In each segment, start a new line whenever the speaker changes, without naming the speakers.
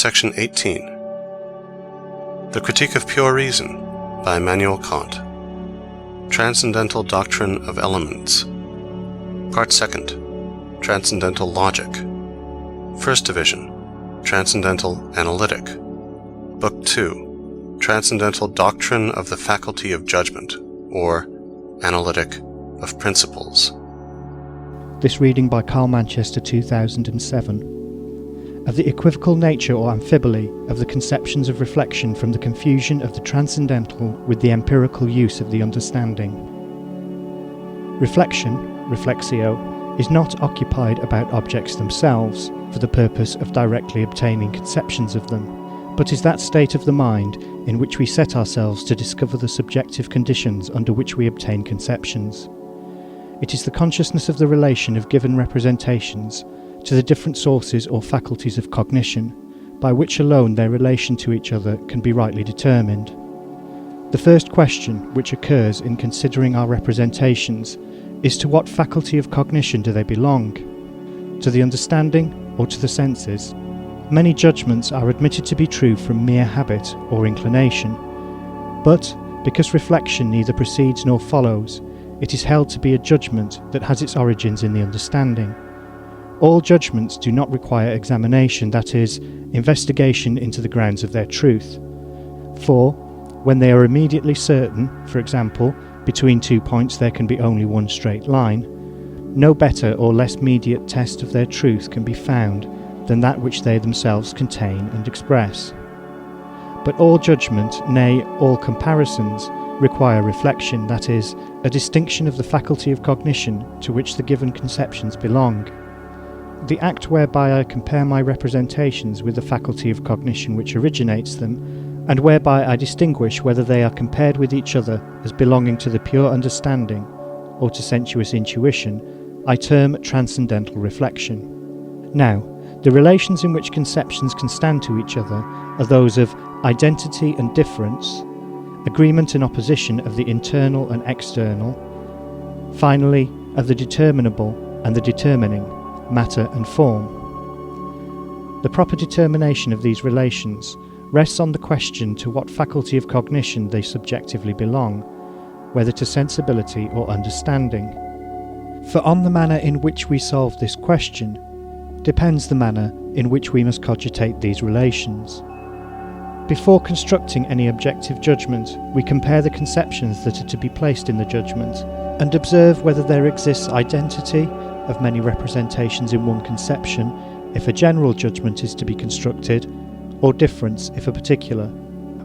Section 18. The Critique of Pure Reason by Immanuel Kant. Transcendental Doctrine of Elements. Part 2nd. Transcendental Logic. First Division. Transcendental Analytic. Book 2. Transcendental Doctrine of the Faculty of Judgment, or Analytic of Principles.
This reading by Carl Manchester, 2007. Of the equivocal nature or amphiboly of the conceptions of reflection from the confusion of the transcendental with the empirical use of the understanding. Reflection, reflexio, is not occupied about objects themselves for the purpose of directly obtaining conceptions of them, but is that state of the mind in which we set ourselves to discover the subjective conditions under which we obtain conceptions. It is the consciousness of the relation of given representations to the different sources or faculties of cognition, by which alone their relation to each other can be rightly determined. The first question which occurs in considering our representations is to what faculty of cognition do they belong? To the understanding or to the senses? Many judgments are admitted to be true from mere habit or inclination, but because reflection neither precedes nor follows, it is held to be a judgment that has its origins in the understanding. All judgments do not require examination, that is, investigation into the grounds of their truth. For, when they are immediately certain, for example, between 2 points there can be only one straight line, no better or less mediate test of their truth can be found than that which they themselves contain and express. But all judgment, nay, all comparisons, require reflection, that is, a distinction of the faculty of cognition to which the given conceptions belong. The act whereby I compare my representations with the faculty of cognition which originates them, and whereby I distinguish whether they are compared with each other as belonging to the pure understanding or to sensuous intuition, I term transcendental reflection. Now, the relations in which conceptions can stand to each other are those of identity and difference, agreement and opposition of the internal and external, finally of the determinable and the determining, matter and form. The proper determination of these relations rests on the question to what faculty of cognition they subjectively belong, whether to sensibility or understanding. For on the manner in which we solve this question depends the manner in which we must cogitate these relations. Before constructing any objective judgment, we compare the conceptions that are to be placed in the judgment, and observe whether there exists identity of many representations in one conception if a general judgment is to be constructed, or difference if a particular,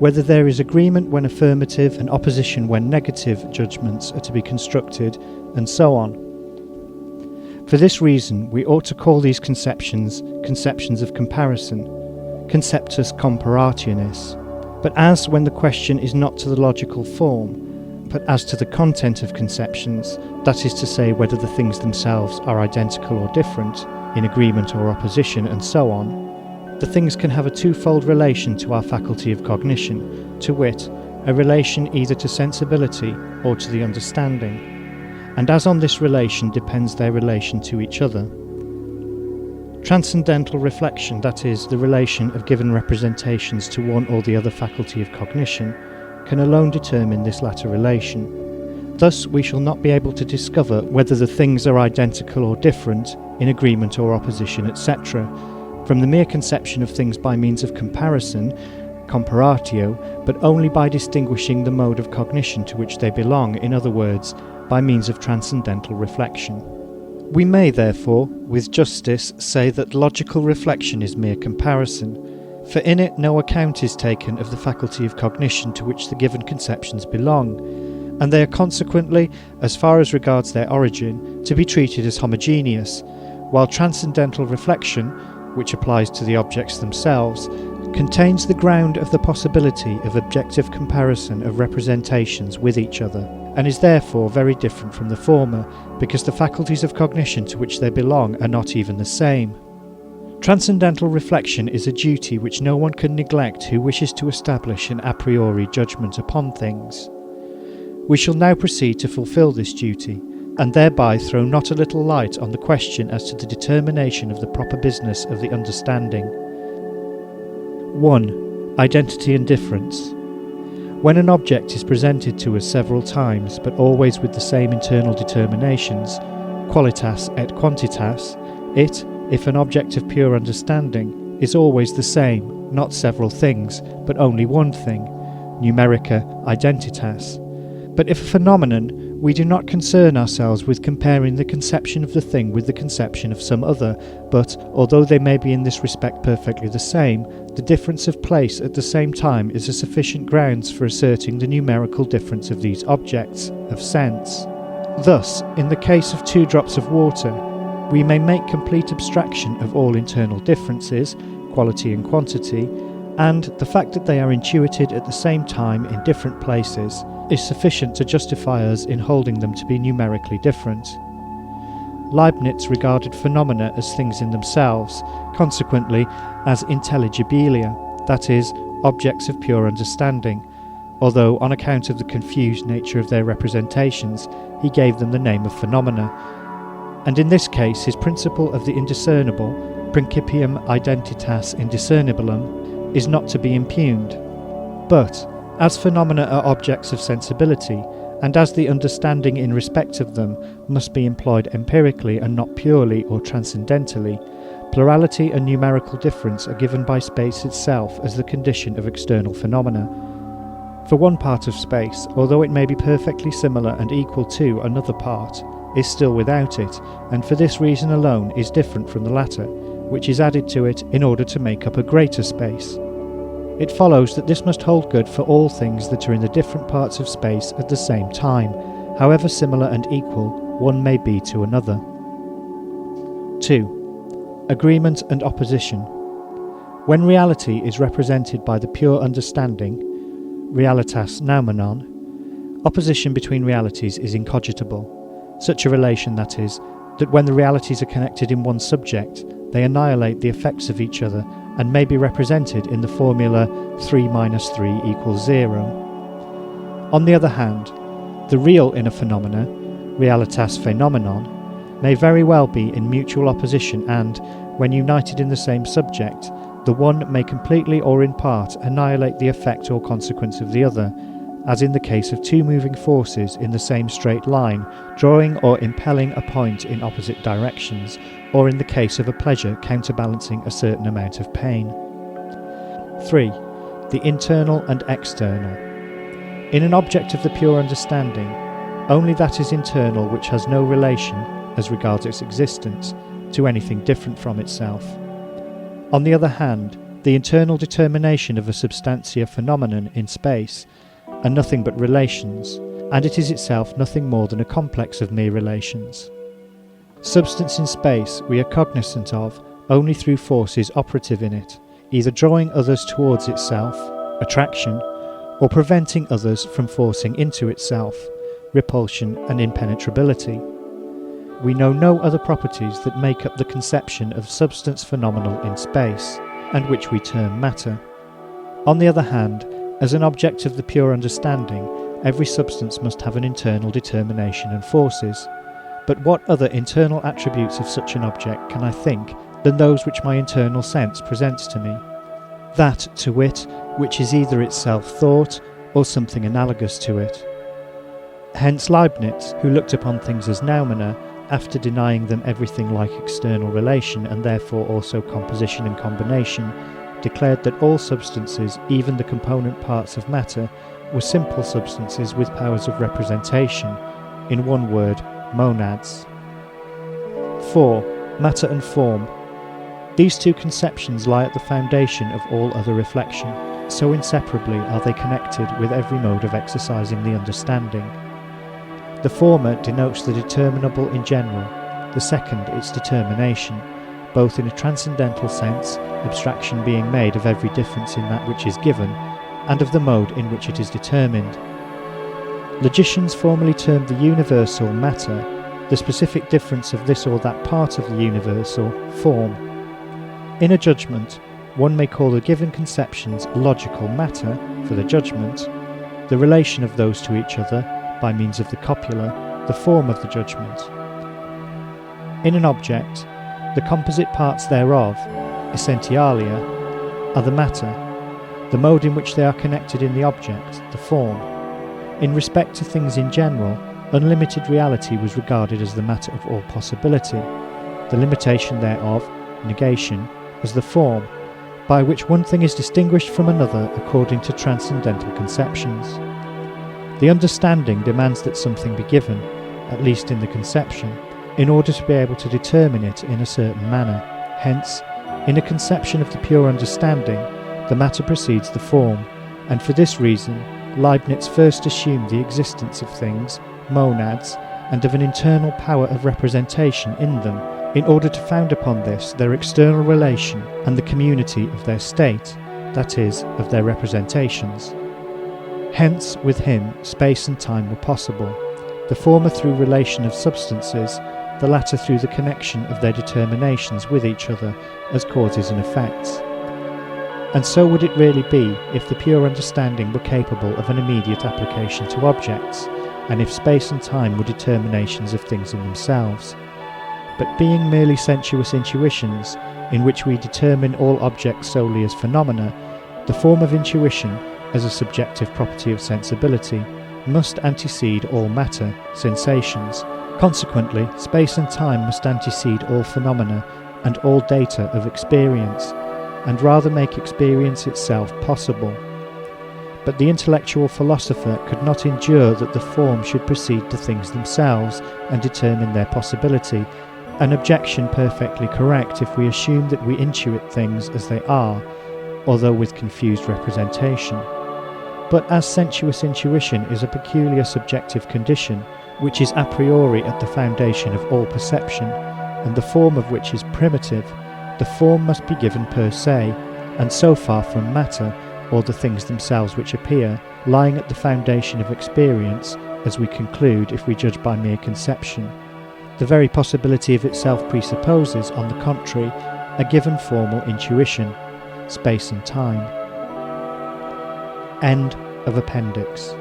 whether there is agreement when affirmative and opposition when negative judgments are to be constructed, and so on. For this reason, we ought to call these conceptions conceptions of comparison, conceptus comparationis, but as when the question is not to the logical form, but as to the content of conceptions, that is to say whether the things themselves are identical or different, in agreement or opposition, and so on, the things can have a twofold relation to our faculty of cognition, to wit, a relation either to sensibility or to the understanding, and as on this relation depends their relation to each other. Transcendental reflection, that is, the relation of given representations to one or the other faculty of cognition, can alone determine this latter relation. Thus we shall not be able to discover whether the things are identical or different, in agreement or opposition, etc., from the mere conception of things by means of comparison, comparatio, but only by distinguishing the mode of cognition to which they belong, in other words, by means of transcendental reflection. We may, therefore, with justice say that logical reflection is mere comparison, for in it no account is taken of the faculty of cognition to which the given conceptions belong, and they are consequently, as far as regards their origin, to be treated as homogeneous, while transcendental reflection, which applies to the objects themselves, contains the ground of the possibility of objective comparison of representations with each other, and is therefore very different from the former, because the faculties of cognition to which they belong are not even the same. Transcendental reflection is a duty which no one can neglect who wishes to establish an a priori judgment upon things. We shall now proceed to fulfil this duty, and thereby throw not a little light on the question as to the determination of the proper business of the understanding. 1. Identity and difference. When an object is presented to us several times, but always with the same internal determinations, qualitas et quantitas, it, if an object of pure understanding, is always the same, not several things, but only one thing, numerica identitas. But if a phenomenon, we do not concern ourselves with comparing the conception of the thing with the conception of some other, but, although they may be in this respect perfectly the same, the difference of place at the same time is a sufficient grounds for asserting the numerical difference of these objects, of sense. Thus, in the case of 2 drops of water, we may make complete abstraction of all internal differences, quality and quantity, and the fact that they are intuited at the same time in different places is sufficient to justify us in holding them to be numerically different. Leibniz regarded phenomena as things in themselves, consequently as intelligibilia, that is, objects of pure understanding, although on account of the confused nature of their representations, he gave them the name of phenomena. And in this case his principle of the indiscernible, principium identitas indiscernibilum, is not to be impugned. But, as phenomena are objects of sensibility, and as the understanding in respect of them must be employed empirically and not purely or transcendentally, plurality and numerical difference are given by space itself as the condition of external phenomena. For one part of space, although it may be perfectly similar and equal to another part, is still without it, and for this reason alone is different from the latter, which is added to it in order to make up a greater space. It follows that this must hold good for all things that are in the different parts of space at the same time, however similar and equal one may be to another. 2. Agreement and opposition. When reality is represented by the pure understanding, realitas noumenon, opposition between realities is incogitable. Such a relation, that is, that when the realities are connected in one subject, they annihilate the effects of each other and may be represented in the formula 3 minus 3 equals 0. On the other hand, the real inner phenomena, realitas phenomenon, may very well be in mutual opposition and, when united in the same subject, the one may completely or in part annihilate the effect or consequence of the other, as in the case of 2 moving forces in the same straight line, drawing or impelling a point in opposite directions, or in the case of a pleasure counterbalancing a certain amount of pain. 3. The internal and external. In an object of the pure understanding, only that is internal which has no relation, as regards its existence, to anything different from itself. On the other hand, the internal determination of a substantia phenomenon in space are nothing but relations, and it is itself nothing more than a complex of mere relations. Substance in space we are cognizant of only through forces operative in it, either drawing others towards itself, attraction, or preventing others from forcing into itself, repulsion and impenetrability. We know no other properties that make up the conception of substance phenomenal in space, and which we term matter. On the other hand, as an object of the pure understanding, every substance must have an internal determination and forces. But what other internal attributes of such an object can I think than those which my internal sense presents to me? That, to wit, which is either itself thought or something analogous to it. Hence Leibniz, who looked upon things as noumena, after denying them everything like external relation and therefore also composition and combination, declared that all substances, even the component parts of matter, were simple substances with powers of representation, in one word, monads. 4. Matter and form. These 2 conceptions lie at the foundation of all other reflection, so inseparably are they connected with every mode of exercising the understanding. The former denotes the determinable in general, the second its determination, both in a transcendental sense, abstraction being made of every difference in that which is given, and of the mode in which it is determined. Logicians formerly termed the universal matter, the specific difference of this or that part of the universal form. In a judgment, one may call the given conceptions logical matter for the judgment, the relation of those to each other, by means of the copula, the form of the judgment. In an object, the composite parts thereof, essentialia, are the matter, the mode in which they are connected in the object, the form. In respect to things in general, unlimited reality was regarded as the matter of all possibility, the limitation thereof, negation, as the form, by which one thing is distinguished from another according to transcendental conceptions. The understanding demands that something be given, at least in the conception, in order to be able to determine it in a certain manner. Hence, in a conception of the pure understanding, the matter precedes the form, and for this reason, Leibniz first assumed the existence of things, monads, and of an internal power of representation in them, in order to found upon this their external relation and the community of their state, that is, of their representations. Hence, with him, space and time were possible, the former through relation of substances, the latter through the connection of their determinations with each other as causes and effects. And so would it really be if the pure understanding were capable of an immediate application to objects, and if space and time were determinations of things in themselves. But being merely sensuous intuitions, in which we determine all objects solely as phenomena, the form of intuition, as a subjective property of sensibility, must antecede all matter, sensations. Consequently, space and time must antecede all phenomena and all data of experience, and rather make experience itself possible. But the intellectual philosopher could not endure that the form should precede the things themselves and determine their possibility, an objection perfectly correct if we assume that we intuit things as they are, although with confused representation. But as sensuous intuition is a peculiar subjective condition, which is a priori at the foundation of all perception, and the form of which is primitive, the form must be given per se, and so far from matter, or the things themselves which appear, lying at the foundation of experience, as we conclude if we judge by mere conception. The very possibility of itself presupposes, on the contrary, a given formal intuition, space and time. End of appendix.